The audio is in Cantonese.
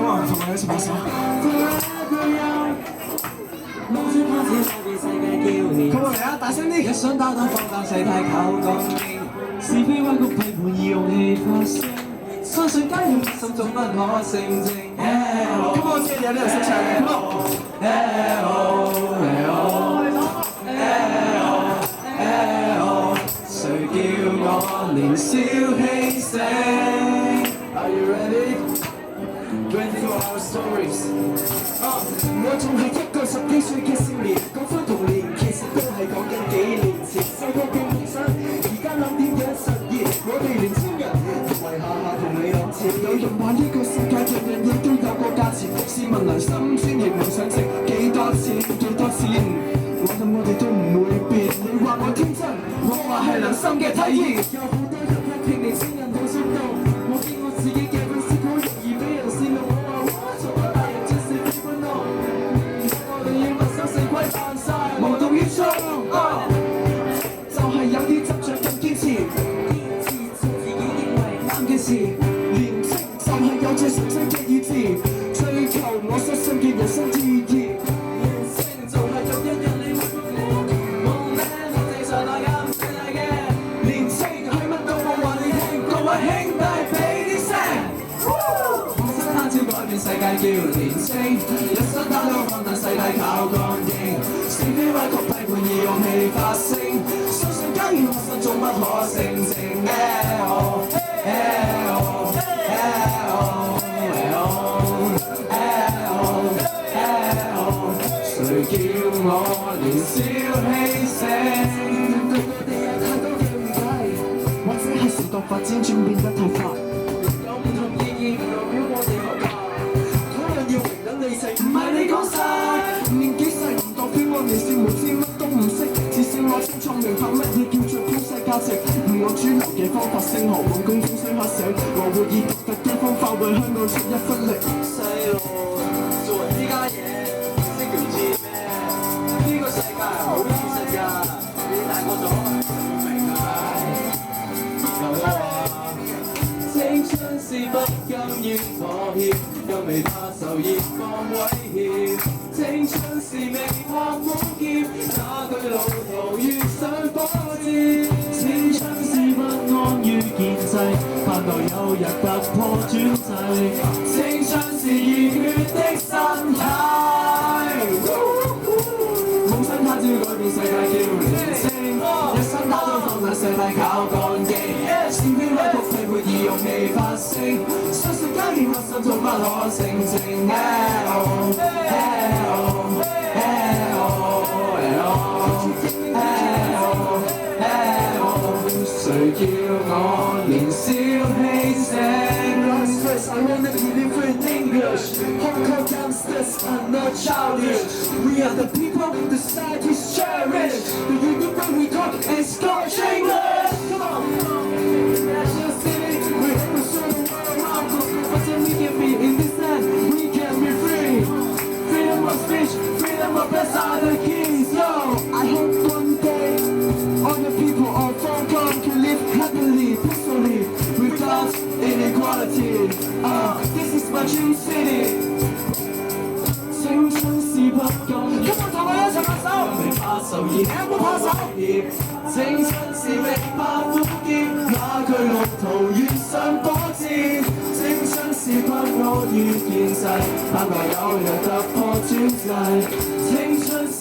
on，同我一齊拍手。Come on嚟啊，大聲啲！一想打倒放蕩世態靠鋼勁，是非歪曲批判以勇氣發聲，相信家人心總不可勝正。Come on，有呢度識唱嘅。誰叫我年少氣盛 ？Are you ready? Going through our stories. 我仲係一個10幾歲嘅少年，講返童年，其實都係講緊幾年前。細個嘅夢想，而家諗點樣實現？我哋年青人，唔係下下同你諗錢。有人話呢個世界樣樣嘢都有個價錢，試問良心尊嚴夢想值幾多錢？幾多錢？我諗我哋都唔會變。你話我天真，我話係良心嘅體驗。有好多人批評年青人好衝動，我見我自己嘅粉絲好容易俾人煽動。無動於衷，就係有啲執着咁堅持，做自己認為啱嘅事。年青就係有這純真嘅意志，追求我相信嘅人生意義。年青就係有一日你會冇咩，我哋上來咁世界嘅年青係乜都冇話你聽，各位兄弟俾啲聲。我想他朝改變世界叫年青，一生打倒放蕩世態靠鋼勁。是非歪曲批判以勇氣發聲，相信家園我心總不可勝正。誰叫我年少氣盛？對我哋有太多嘅誤解，或者係時代發展轉變得太快，有唔同意見唔代表我哋可怕。嗰樣要平等理性，唔係你講晒。年紀細唔代表我年少無知，乜都唔識。至少我清楚明白乜嘢叫做普世價值。唔按主流嘅方法升學，揾工終須黑醒。我會以獨特嘅方法為香港出一分力。細路做人呢家嘢，識條知咩？呢個世界係好現實㗎，你大個咗就會明㗎。青春是不甘於妥協，又未怕受熱放威脅。青春是未怕苦澀，哪句路途遇上波折。青春是不安於建制，盼待有日突破專制。青春是熱血的身體，夢想他朝改變世界叫年青，一生打倒放蕩世態靠鋼勁。是非歪曲批判以勇氣發聲，相信家園核心總不可勝正。誰叫我年少氣盛 I wanna live in English. Hong Kong youngsters are not childish. We are the people the society's cherish. The union way we talk and Scottish English. Come on, National City. We have to show the world how good. But then we can be in this land. We can be free. Freedom of speech, freedom of press are the keys. Yo, I hope one day all the people of Hong Kong can live happily, peacefully, without inequality. This is my dream city. 青春是不甘，今日同我一齊拍手，未怕受熱，有冇怕手？青春是未怕苦澀，哪懼路途遇上波折。青春是不安於建制，盼望有日突破專制。青春是